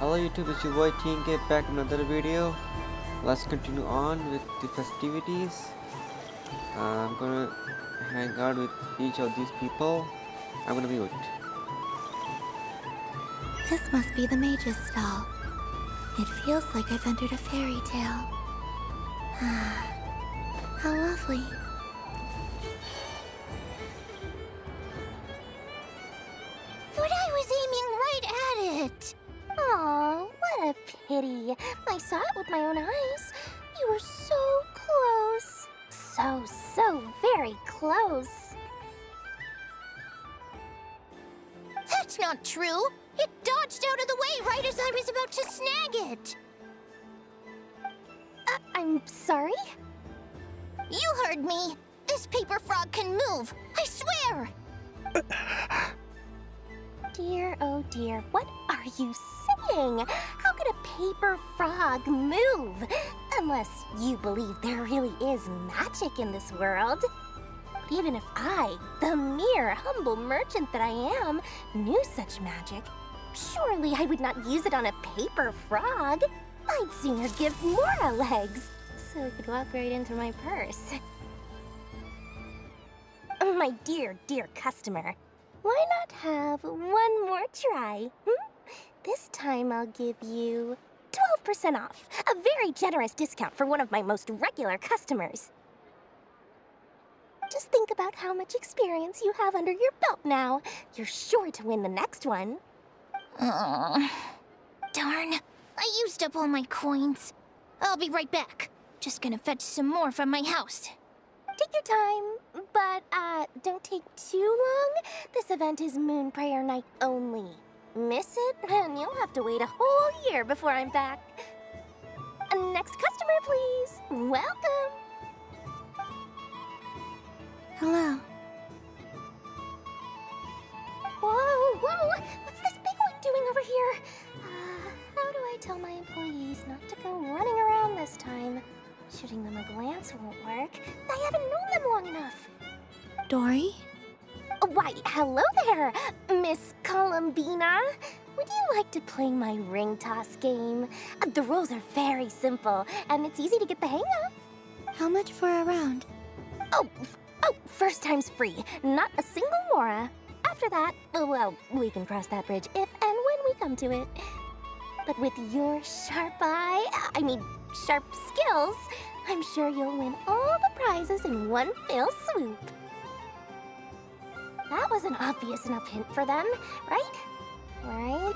Hello YouTube, it's your boy TNK back in another video. Let's continue on with the festivities. I'm gonna hang out with each of these people. I'm gonna mute. This must be the mage's stall. It feels like I've entered a fairy tale. How lovely. But I was aiming right at it! Aw, what a pity. I saw it with my own eyes. You were so close. So very close. That's not true! It dodged out of the way right as I was about to snag it! I'm sorry? You heard me! This paper frog can move! I swear! Dear, oh dear, what are you saying? How could a paper frog move? Unless you believe there really is magic in this world. But even if I, the mere humble merchant that I am, knew such magic, surely I would not use it on a paper frog. I'd sooner give Mora legs, so it could walk right into my purse. My dear, dear customer, why not have one more try? This time I'll give you 12% off, a very generous discount for one of my most regular customers. Just think about how much experience you have under your belt now. You're sure to win the next one. Darn, I used up all my coins. I'll be right back. Just gonna fetch some more from my house. Take your time, but don't take too long. This event is Moon Prayer Night only. Miss it, and you'll have to wait a whole year before I'm back. Next customer, please. Welcome. Hello. Whoa! What's this big one doing over here? How do I tell my employees not to go running around this time? Shooting them a glance won't work. I haven't known them long enough. Dory? Why, hello there, Miss Columbina. Would you like to play my ring toss game? The rules are very simple, and it's easy to get the hang of. How much for a round? Oh, first time's free. Not a single mora. After that, well, we can cross that bridge if and when we come to it. But with your sharp sharp skills, I'm sure you'll win all the prizes in one fell swoop. That was an obvious enough hint for them, right? Right?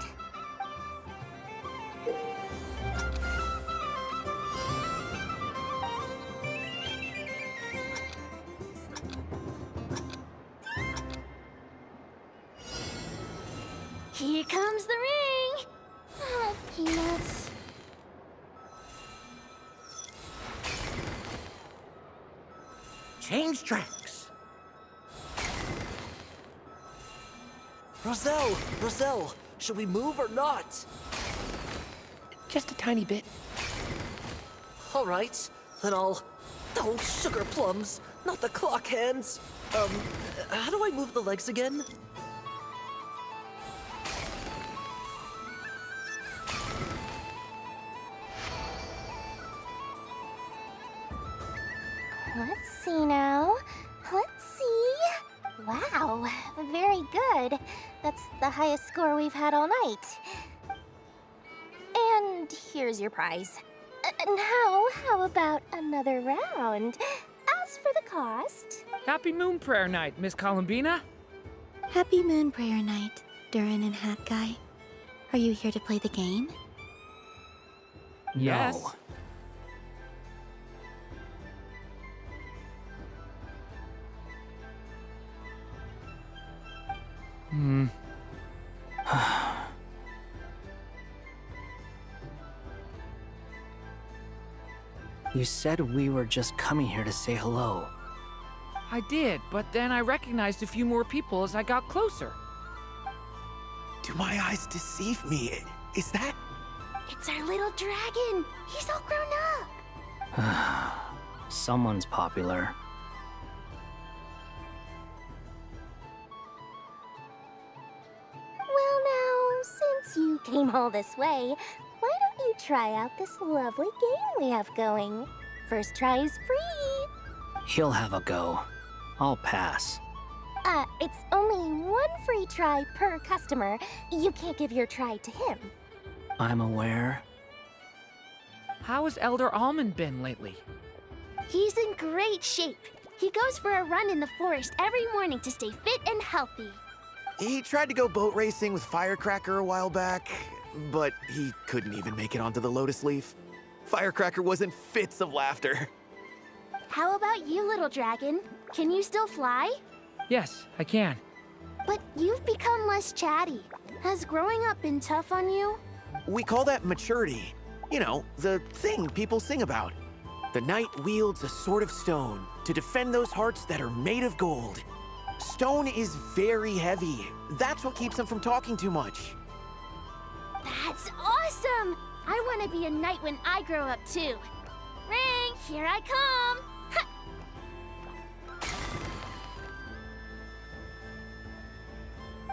Here comes the ring! Ah, peanuts. Change tracks! Roselle, should we move or not? Just a tiny bit. All right, then I'll... Oh, sugar plums, not the clock hands. How do I move the legs again? Let's see now. Let's see. Wow, very good. That's the highest score we've had all night. And here's your prize. Now, how about another round? As for the cost... Happy Moon Prayer Night, Miss Columbina. Happy Moon Prayer Night, Durin and Hat Guy. Are you here to play the game? Yes. No. You said we were just coming here to say hello. I did, but then I recognized a few more people as I got closer. Do my eyes deceive me? Is that... It's our little dragon. He's all grown up. Someone's popular. Well now, since you came all this way, why don't you try out this lovely game we have going? First try is free. He'll have a go. I'll pass. It's only one free try per customer. You can't give your try to him. I'm aware. How has Elder Almond been lately? He's in great shape. He goes for a run in the forest every morning to stay fit and healthy. He tried to go boat racing with Firecracker a while back, but he couldn't even make it onto the Lotus Leaf. Firecracker was in fits of laughter. How about you, little dragon? Can you still fly? Yes, I can. But you've become less chatty. Has growing up been tough on you? We call that maturity. You know, the thing people sing about. The knight wields a sword of stone to defend those hearts that are made of gold. Stone is very heavy. That's what keeps him from talking too much. That's awesome! I want to be a knight when I grow up too. Ring, here I come! Ha!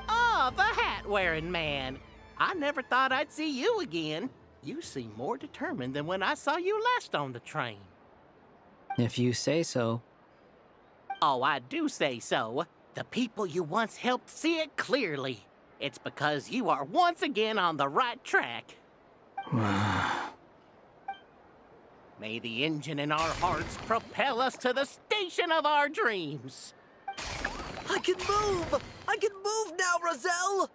Oh, the hat-wearing man. I never thought I'd see you again. You seem more determined than when I saw you last on the train. If you say so. Oh, I do say so. The people you once helped see it clearly. It's because you are once again on the right track. May the engine in our hearts propel us to the station of our dreams. I can move! I can move now, Roselle!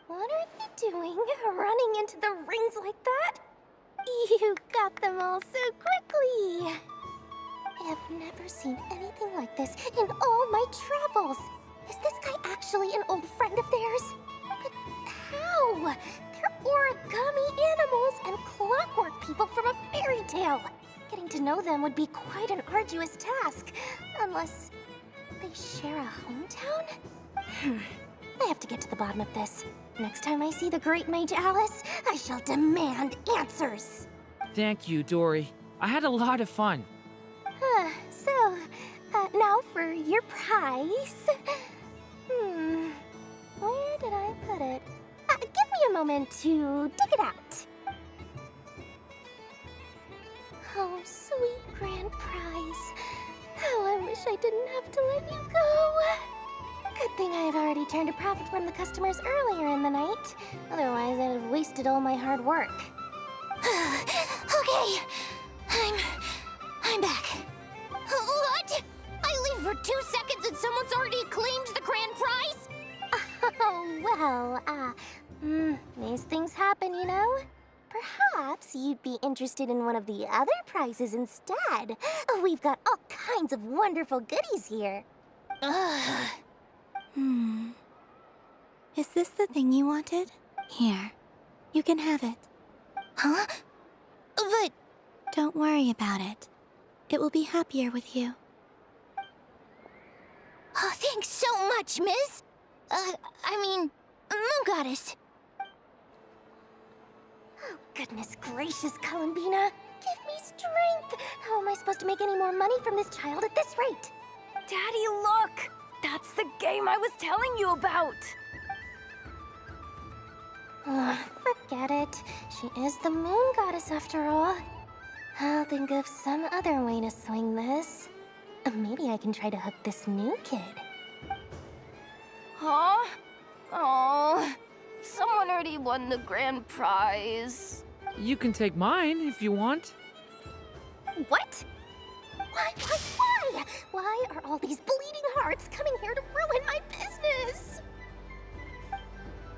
What are you doing, running into the rings like that? You got them all so quickly! I have never seen anything like this in all my travels. Is this guy actually an old friend of theirs? But how? They're origami animals and clockwork people from a fairy tale. Getting to know them would be quite an arduous task, unless they share a hometown? I have to get to the bottom of this. Next time I see the Great Mage Alice, I shall demand answers. Thank you, Dory. I had a lot of fun. So, now for your prize. Where did I put it? Give me a moment to dig it out. Oh, sweet grand prize. How I wish I didn't have to let you go. Good thing I have already turned a profit from the customers earlier in the night. Otherwise, I'd have wasted all my hard work. Okay, I'm back. What? I leave for 2 seconds and someone's already claimed the grand prize? Oh, well, these things happen, you know? Perhaps you'd be interested in one of the other prizes instead. We've got all kinds of wonderful goodies here. Is this the thing you wanted? Here. You can have it. Huh? But... Don't worry about it. It will be happier with you. Oh, thanks so much, miss. Moon Goddess. Oh, goodness gracious, Columbina. Give me strength. How am I supposed to make any more money from this child at this rate? Daddy, look! That's the game I was telling you about! Forget it. She is the Moon Goddess after all. I'll think of some other way to swing this. Maybe I can try to hook this new kid. Huh? Oh, someone already won the grand prize. You can take mine if you want. What? Why? Why are all these bleeding hearts coming here to ruin my business?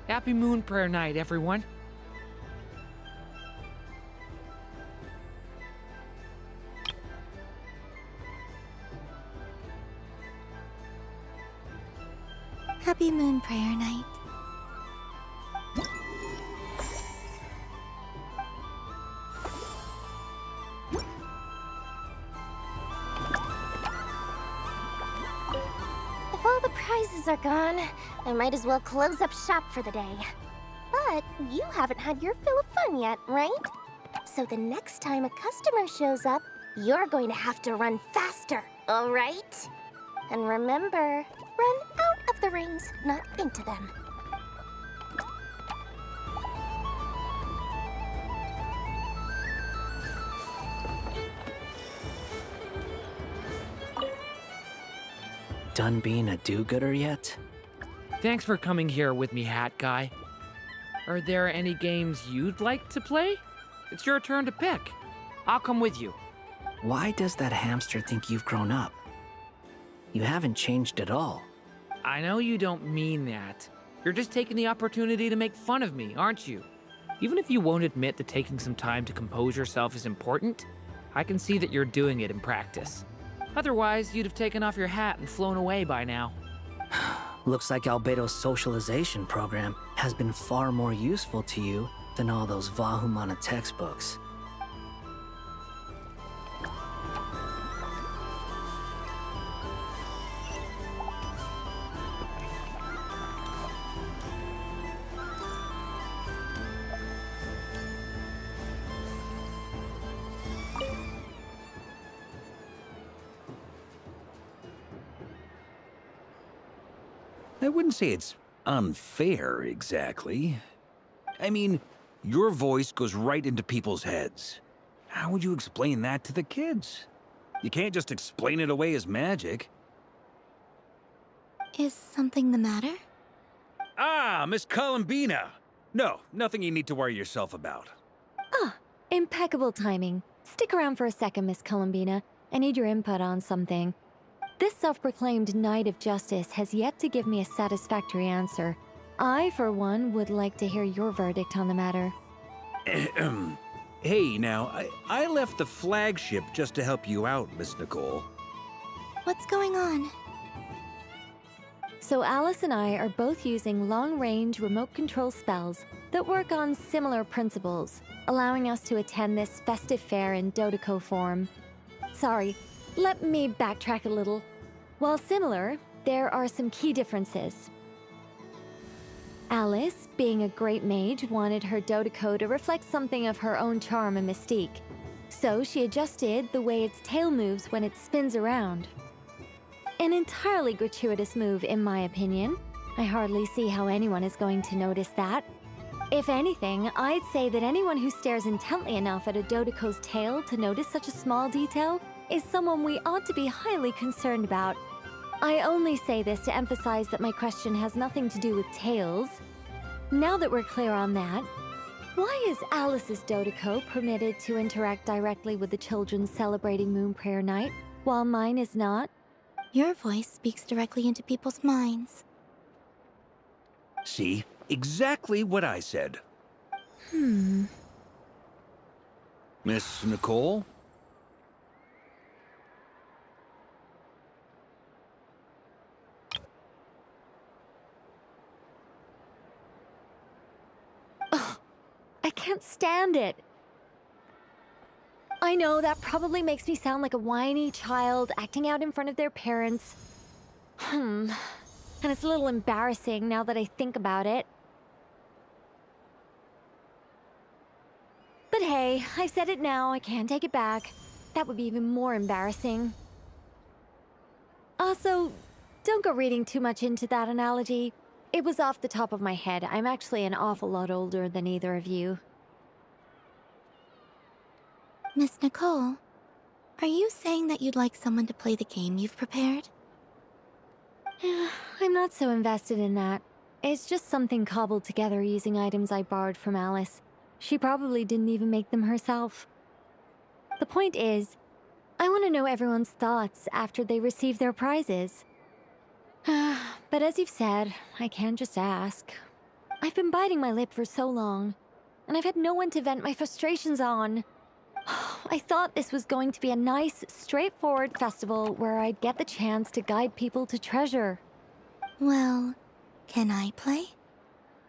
Happy Moon Prayer Night, everyone. Happy Moon Prayer Night. If all the prizes are gone, I might as well close up shop for the day. But you haven't had your fill of fun yet, right? So the next time a customer shows up, you're going to have to run faster, all right? And remember, run out of the rings, not into them. done being a do-gooder yet? Thanks for coming here with me, Hat Guy. Are there any games you'd like to play? It's your turn to pick. I'll come with you. Why does that hamster think you've grown up? You haven't changed at all. I know you don't mean that. You're just taking the opportunity to make fun of me, aren't you? Even if you won't admit that taking some time to compose yourself is important, I can see that you're doing it in practice. Otherwise, you'd have taken off your hat and flown away by now. Looks like Albedo's socialization program has been far more useful to you than all those Vahumana textbooks. I wouldn't say it's unfair, exactly. I mean, your voice goes right into people's heads. How would you explain that to the kids? You can't just explain it away as magic. Is something the matter? Ah, Miss Columbina! No, nothing you need to worry yourself about. Ah, impeccable timing. Stick around for a second, Miss Columbina. I need your input on something. This self-proclaimed Knight of Justice has yet to give me a satisfactory answer. I, for one, would like to hear your verdict on the matter. Hey, now, I left the flagship just to help you out, Miss Nicole. What's going on? So Alice and I are both using long-range remote control spells that work on similar principles, allowing us to attend this festive fair in Dodeco form. Sorry, let me backtrack a little. While similar, there are some key differences. Alice, being a great mage, wanted her Dodeco to reflect something of her own charm and mystique. So she adjusted the way its tail moves when it spins around. An entirely gratuitous move, in my opinion. I hardly see how anyone is going to notice that. If anything, I'd say that anyone who stares intently enough at a Dodeco's tail to notice such a small detail is someone we ought to be highly concerned about. I only say this to emphasize that my question has nothing to do with tails. Now that we're clear on that, why is Alice's Dodeco permitted to interact directly with the children celebrating Moon Prayer Night, while mine is not? Your voice speaks directly into people's minds. See? Exactly what I said. Miss Nicole? I can't stand it. I know that probably makes me sound like a whiny child acting out in front of their parents. And it's a little embarrassing now that I think about it. But hey, I've said it now, I can't take it back. That would be even more embarrassing. Also, don't go reading too much into that analogy. It was off the top of my head. I'm actually an awful lot older than either of you. Miss Nicole, are you saying that you'd like someone to play the game you've prepared? I'm not so invested in that. It's just something cobbled together using items I borrowed from Alice. She probably didn't even make them herself. The point is, I want to know everyone's thoughts after they receive their prizes. But as you've said, I can't just ask. I've been biting my lip for so long, and I've had no one to vent my frustrations on. I thought this was going to be a nice, straightforward festival where I'd get the chance to guide people to treasure. Well, can I play?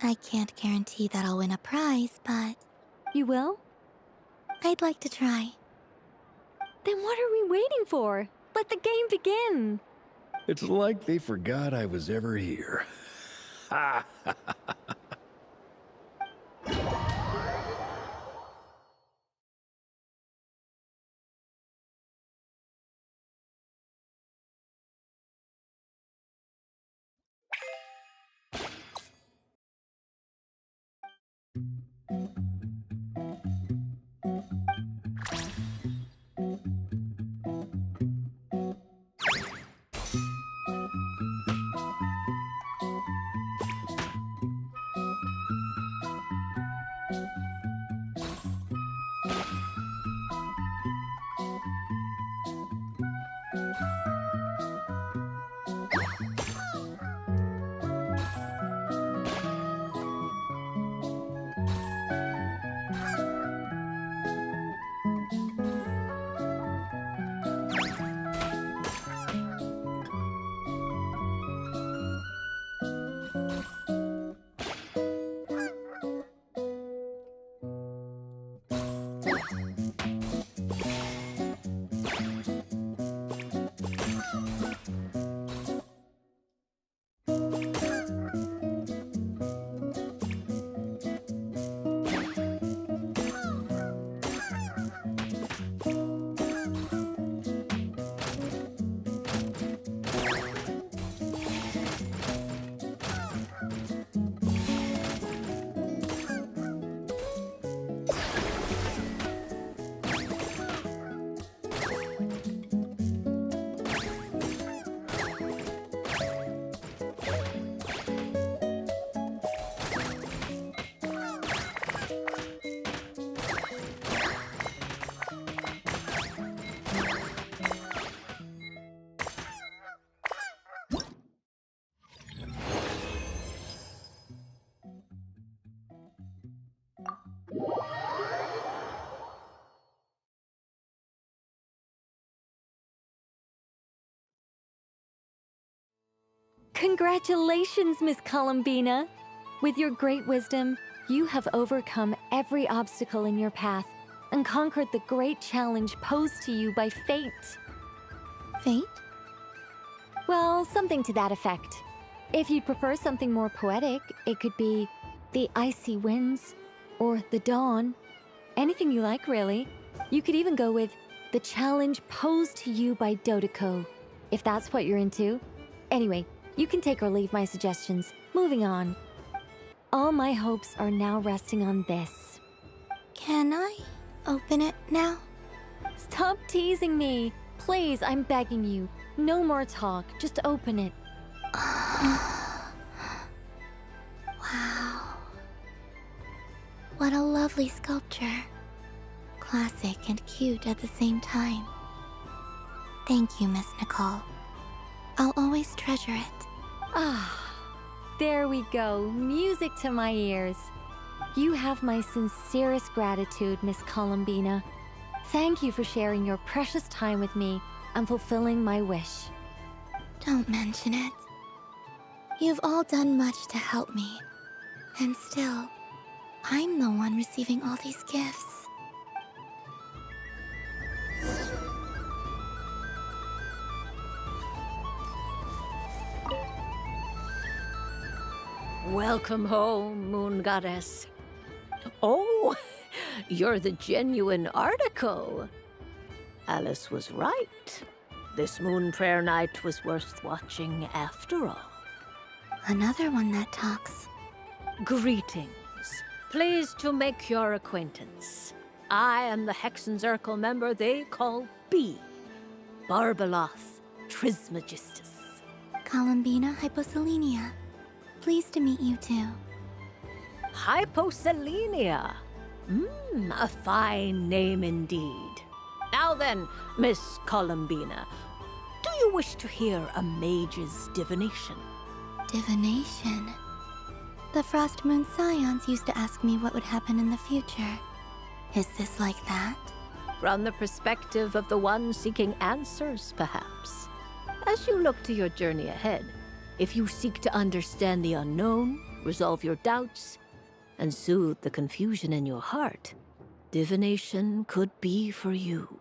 I can't guarantee that I'll win a prize, but... You will? I'd like to try. Then what are we waiting for? Let the game begin! It's like they forgot I was ever here. Ha ha ha ha. Congratulations, Miss Columbina! With your great wisdom, you have overcome every obstacle in your path and conquered the great challenge posed to you by fate. Fate? Well, something to that effect. If you'd prefer something more poetic, it could be the icy winds or the dawn. Anything you like, really. You could even go with the challenge posed to you by Dodeko, if that's what you're into. Anyway, you can take or leave my suggestions. Moving on. All my hopes are now resting on this. Can I open it now? Stop teasing me. Please, I'm begging you. No more talk. Just open it. Wow. What a lovely sculpture. Classic and cute at the same time. Thank you, Miss Nicole. I'll always treasure it. Ah, there we go. Music to my ears. You have my sincerest gratitude, Miss Columbina. Thank you for sharing your precious time with me and fulfilling my wish. Don't mention it. You've all done much to help me. And still, I'm the one receiving all these gifts. Welcome home, Moon Goddess. Oh, you're the genuine article. Alice was right. This moon prayer night was worth watching after all. Another one that talks. Greetings. Pleased to make your acquaintance. I am the Hexenzirkel member they call B. Barbeloth Trismegistus. Columbina Hyposelenia. Pleased to meet you too. Hyposelenia. A fine name indeed. Now then, Miss Columbina, do you wish to hear a mage's divination? Divination? The Frost Moon Scions used to ask me what would happen in the future. Is this like that? From the perspective of the one seeking answers, perhaps. As you look to your journey ahead, if you seek to understand the unknown, resolve your doubts, and soothe the confusion in your heart, divination could be for you.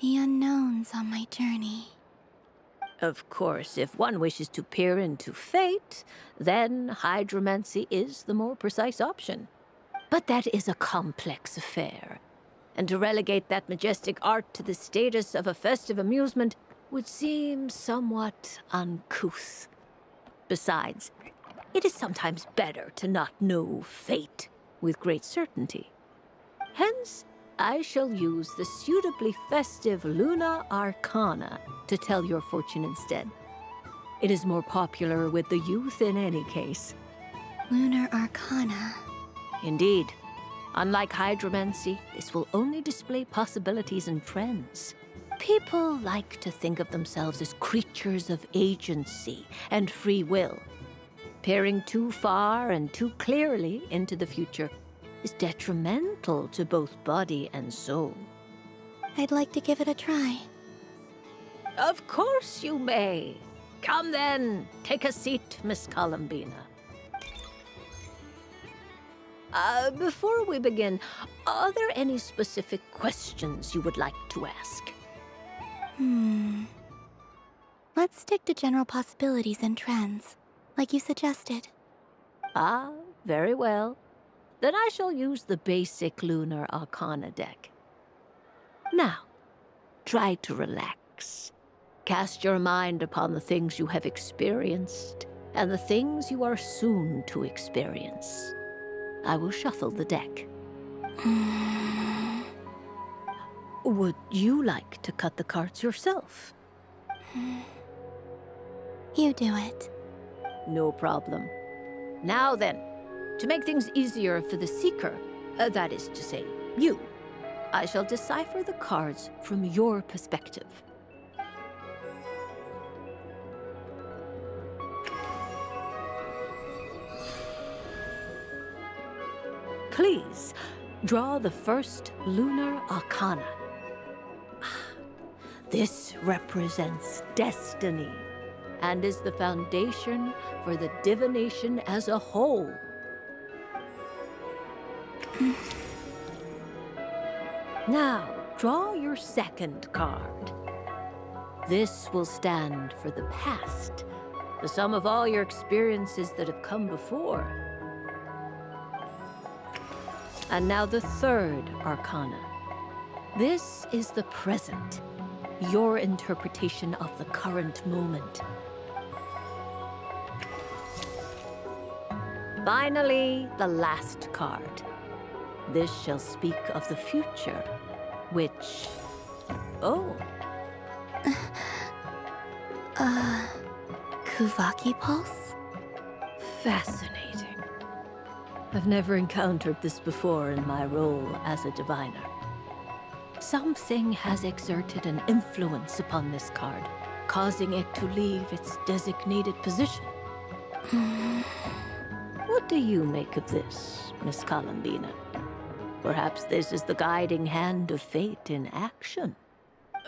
The unknowns on my journey. Of course, if one wishes to peer into fate, then hydromancy is the more precise option. But that is a complex affair, and to relegate that majestic art to the status of a festive amusement would seem somewhat uncouth. Besides, it is sometimes better to not know fate with great certainty. Hence, I shall use the suitably festive Luna Arcana to tell your fortune instead. It is more popular with the youth in any case. Lunar Arcana. Indeed. Unlike hydromancy, this will only display possibilities and trends. People like to think of themselves as creatures of agency and free will. Peering too far and too clearly into the future is detrimental to both body and soul. I'd like to give it a try. Of course you may. Come then, take a seat, Miss Columbina. Before we begin, are there any specific questions you would like to ask? Let's stick to general possibilities and trends, like you suggested. Ah, very well. Then I shall use the basic Lunar Arcana deck. Now, try to relax. Cast your mind upon the things you have experienced and the things you are soon to experience. I will shuffle the deck. Would you like to cut the cards yourself? You do it. No problem. Now then, to make things easier for the seeker, that is to say, you, I shall decipher the cards from your perspective. Please, draw the first lunar arcana. This represents destiny and is the foundation for the divination as a whole. Now, draw your second card. This will stand for the past, the sum of all your experiences that have come before. And now the third arcana. This is the present, your interpretation of the current moment. Finally, the last card. This shall speak of the future, which... Oh. Kuvaki Pulse? Fascinating. I've never encountered this before in my role as a diviner. Something has exerted an influence upon this card, causing it to leave its designated position. What do you make of this, Miss Columbina? Perhaps this is the guiding hand of fate in action.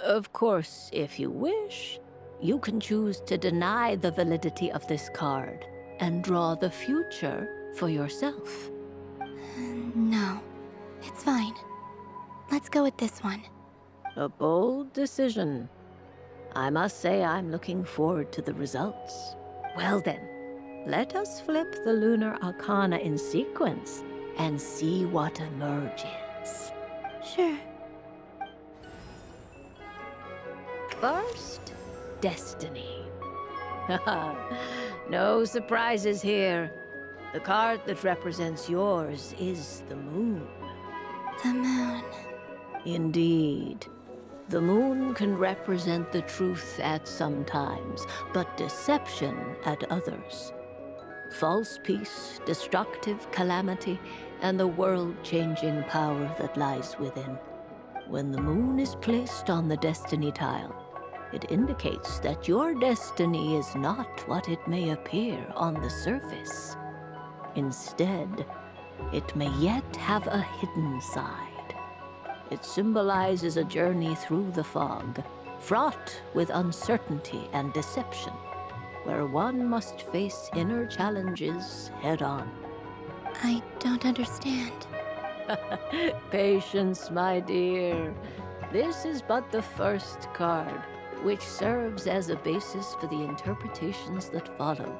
Of course, if you wish, you can choose to deny the validity of this card and draw the future for yourself. No, it's fine. Let's go with this one. A bold decision. I must say I'm looking forward to the results. Well then, let us flip the lunar arcana in sequence and see what emerges. Sure. First, destiny. No surprises here. The card that represents yours is the moon. The moon. Indeed. The moon can represent the truth at some times, but deception at others. False peace, destructive calamity, and the world-changing power that lies within. When the moon is placed on the destiny tile, it indicates that your destiny is not what it may appear on the surface. Instead, it may yet have a hidden side. It symbolizes a journey through the fog, fraught with uncertainty and deception, where one must face inner challenges head-on. I don't understand. Patience, my dear. This is but the first card, which serves as a basis for the interpretations that follow.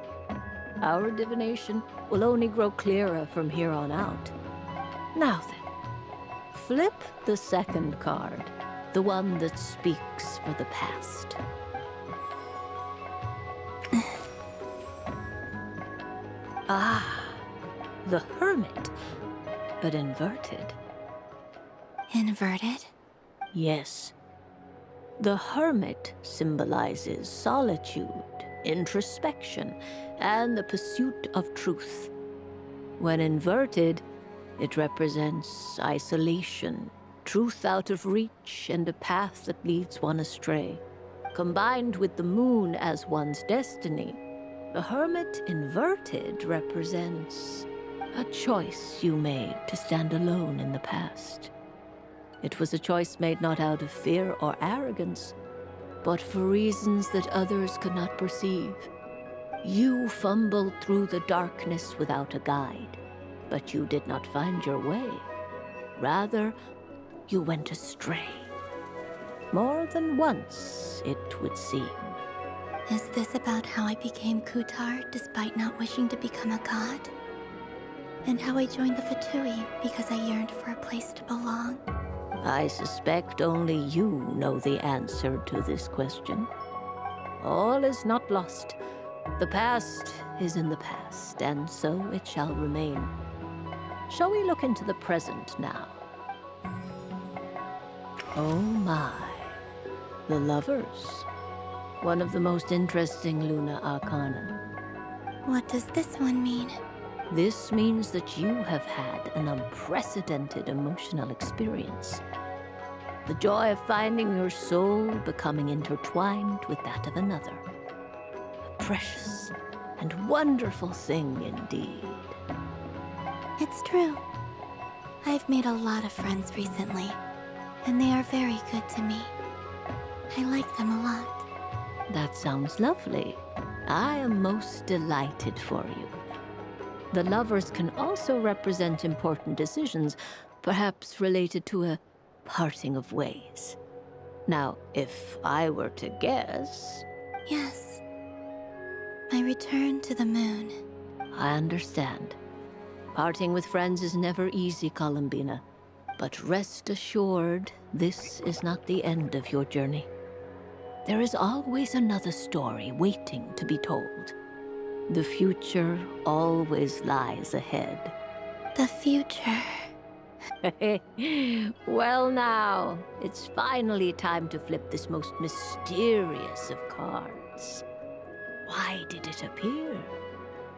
Our divination will only grow clearer from here on out. Now then, flip the second card, the one that speaks for the past. The Hermit, but inverted. Inverted? Yes. The Hermit symbolizes solitude, introspection, and the pursuit of truth. When inverted, it represents isolation, truth out of reach, and a path that leads one astray. Combined with the moon as one's destiny, the Hermit inverted represents a choice you made to stand alone in the past. It was a choice made not out of fear or arrogance, but for reasons that others could not perceive. You fumbled through the darkness without a guide, but you did not find your way. Rather, you went astray. More than once, it would seem. Is this about how I became Kutar despite not wishing to become a god? And how I joined the Fatui because I yearned for a place to belong? I suspect only you know the answer to this question. All is not lost. The past is in the past, and so it shall remain. Shall we look into the present now? Oh my. The Lovers. One of the most interesting Luna Arcana. What does this one mean? This means that you have had an unprecedented emotional experience. The joy of finding your soul becoming intertwined with that of another. A precious and wonderful thing indeed. It's true. I've made a lot of friends recently, and they are very good to me. I like them a lot. That sounds lovely. I am most delighted for you. The lovers can also represent important decisions, perhaps related to a parting of ways. Now, if I were to guess... Yes. My return to the moon. I understand. Parting with friends is never easy, Columbina. But rest assured, this is not the end of your journey. There is always another story waiting to be told. The future always lies ahead. The future. Well now, it's finally time to flip this most mysterious of cards. Why did it appear?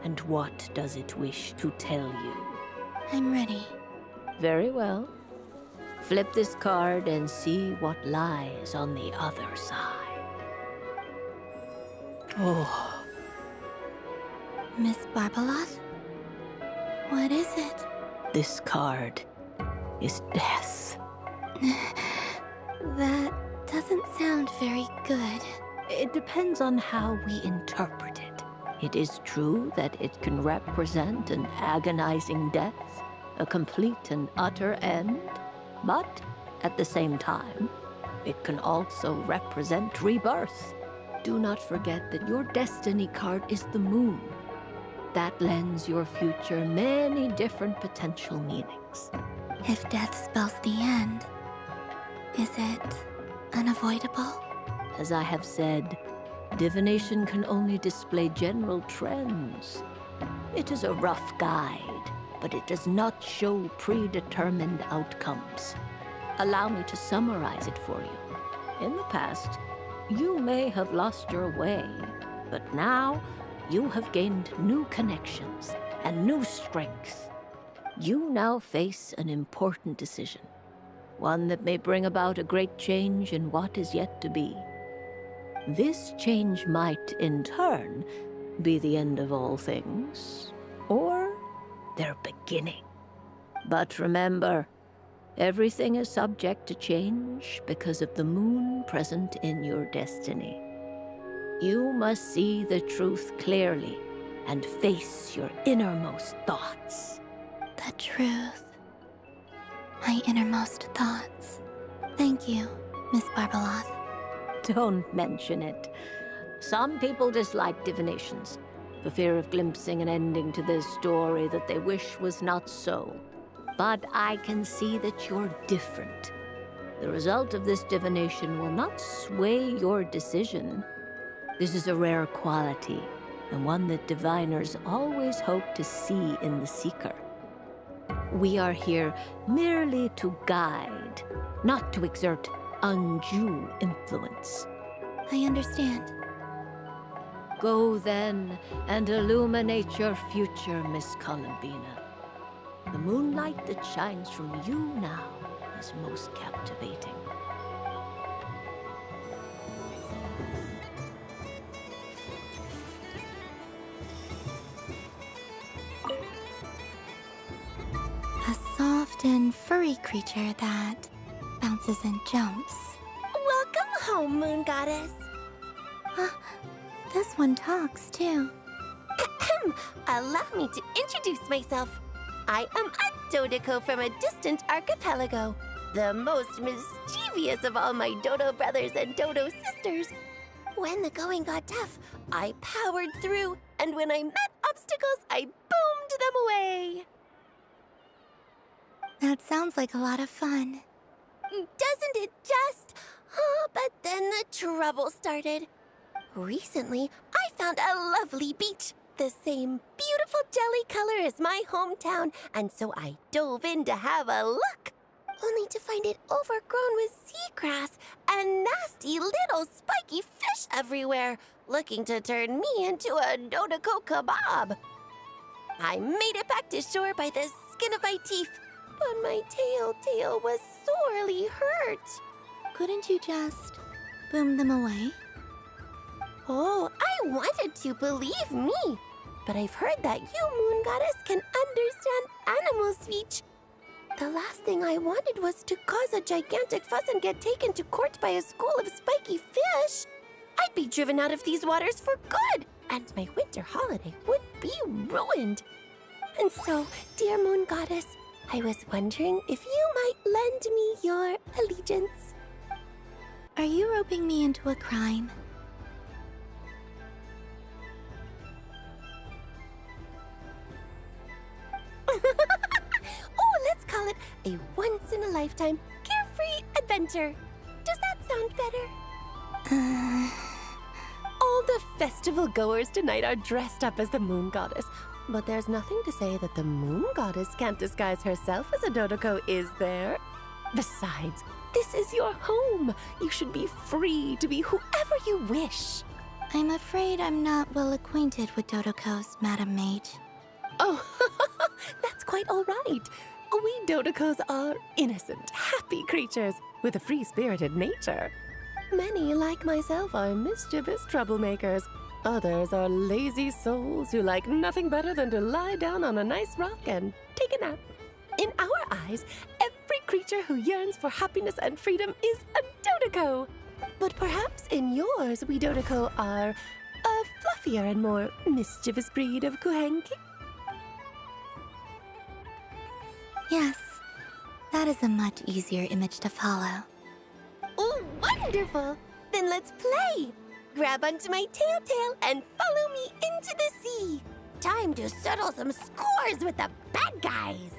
And what does it wish to tell you? I'm ready. Very well. Flip this card and see what lies on the other side. Oh. Miss Barbeloth? What is it? This card is death. That doesn't sound very good. It depends on how we interpret it. It is true that it can represent an agonizing death, a complete and utter end, but at the same time, it can also represent rebirth. Do not forget that your destiny card is the moon. That lends your future many different potential meanings. If death spells the end, is it unavoidable? As I have said, divination can only display general trends. It is a rough guide, but it does not show predetermined outcomes. Allow me to summarize it for you. In the past, you may have lost your way, but now you have gained new connections and new strength. You now face an important decision, one that may bring about a great change in what is yet to be. This change might, in turn, be the end of all things, or their beginning. But remember, everything is subject to change because of the moon present in your destiny. You must see the truth clearly and face your innermost thoughts. The truth. My innermost thoughts. Thank you, Miss Barbeloth. Don't mention it. Some people dislike divinations, for fear of glimpsing an ending to their story that they wish was not so. But I can see that you're different. The result of this divination will not sway your decision. This is a rare quality, and one that diviners always hope to see in the seeker. We are here merely to guide, not to exert undue influence. I understand. Go then and illuminate your future, Miss Columbina. The moonlight that shines from you now is most captivating. A soft and furry creature that bounces and jumps. Welcome home, Moon Goddess. This one talks, too. Allow me to introduce myself. I am a Dodoco from a distant archipelago, the most mischievous of all my Dodo brothers and Dodo sisters. When the going got tough, I powered through, and when I met obstacles, I boomed them away. That sounds like a lot of fun. Doesn't it just? Oh, but then the trouble started. Recently, I found a lovely beach, the same beautiful jelly color as my hometown, and so I dove in to have a look, only to find it overgrown with seagrass and nasty little spiky fish everywhere, looking to turn me into a Dodoco kebab. I made it back to shore by the skin of my teeth, but my tail was sorely hurt. Couldn't you just boom them away? Oh, I wanted to, believe me. But I've heard that you, Moon Goddess, can understand animal speech. The last thing I wanted was to cause a gigantic fuss and get taken to court by a school of spiky fish. I'd be driven out of these waters for good, and my winter holiday would be ruined. And so, dear Moon Goddess, I was wondering if you might lend me your allegiance. Are you roping me into a crime? Oh, let's call it a once-in-a-lifetime carefree adventure. Does that sound better? All the festival goers tonight are dressed up as the Moon Goddess, but there's nothing to say that the Moon Goddess can't disguise herself as a Dodoko, is there? Besides, this is your home. You should be free to be whoever you wish. I'm afraid I'm not well acquainted with Dodokos, Madam Mage. Oh, that's quite all right. We Dodokos are innocent, happy creatures with a free-spirited nature. Many, like myself, are mischievous troublemakers. Others are lazy souls who like nothing better than to lie down on a nice rock and take a nap. In our eyes, every creature who yearns for happiness and freedom is a Dodoko. But perhaps in yours, we Dodoko are a fluffier and more mischievous breed of Kuhenki. Yes, that is a much easier image to follow. Oh, wonderful! Then let's play! Grab onto my tail and follow me into the sea! Time to settle some scores with the bad guys!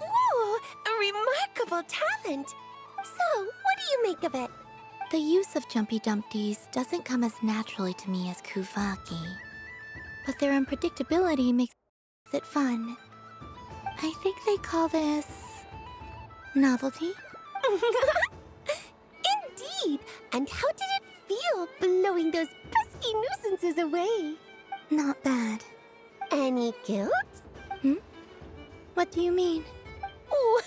Whoa! A remarkable talent! So, what do you make of it? The use of Jumpy Dumpties doesn't come as naturally to me as Kuvaki, but their unpredictability makes it fun. I think they call this novelty. Indeed! And how did it feel blowing those pesky nuisances away? Not bad. Any guilt? What do you mean? Oh,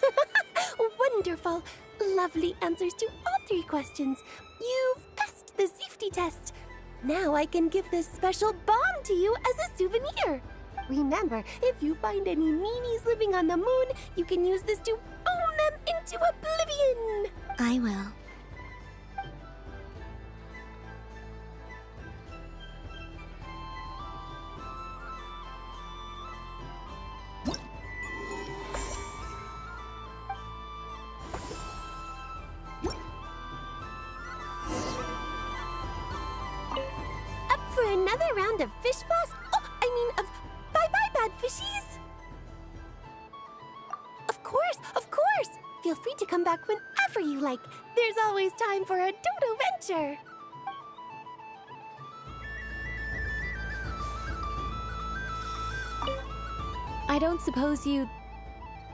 wonderful! Lovely answers to all 3 questions. You've passed the safety test. Now I can give this special bomb to you as a souvenir. Remember, if you find any meanies living on the moon, you can use this to boom them into oblivion. I will. For another round of fish blast? Oh, I mean of bye-bye bad fishies. Of course, of course. Feel free to come back whenever you like. There's always time for a dodo venture. I don't suppose you'd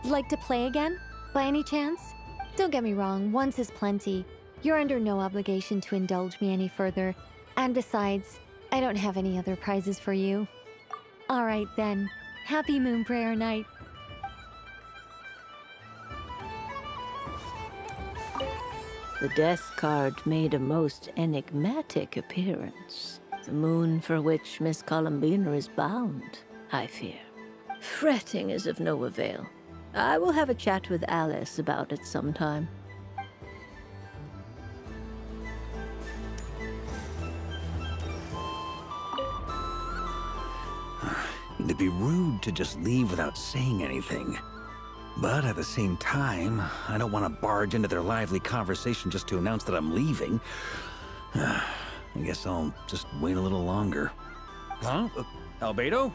like to play again, by any chance? Don't get me wrong, once is plenty. You're under no obligation to indulge me any further. And besides, I don't have any other prizes for you. All right then. Happy Moon Prayer Night. The death card made a most enigmatic appearance. The moon for which Miss Columbina is bound, I fear. Fretting is of no avail. I will have a chat with Alice about it sometime. It'd be rude to just leave without saying anything. But at the same time, I don't want to barge into their lively conversation just to announce that I'm leaving. I guess I'll just wait a little longer. Huh? Albedo?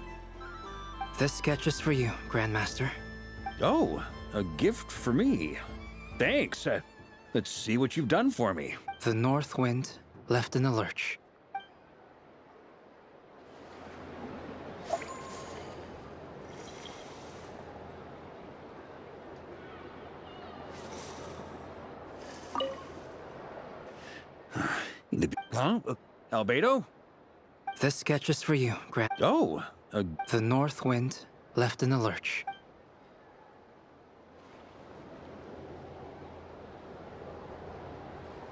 This sketch is for you, Grandmaster. Oh, a gift for me. Thanks. Let's see what you've done for me. The North Wind left in a lurch. Huh? Albedo? This sketch is for you, Oh, The North Wind left in a lurch.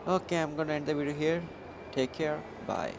Okay, I'm gonna end the video here. Take care. Bye.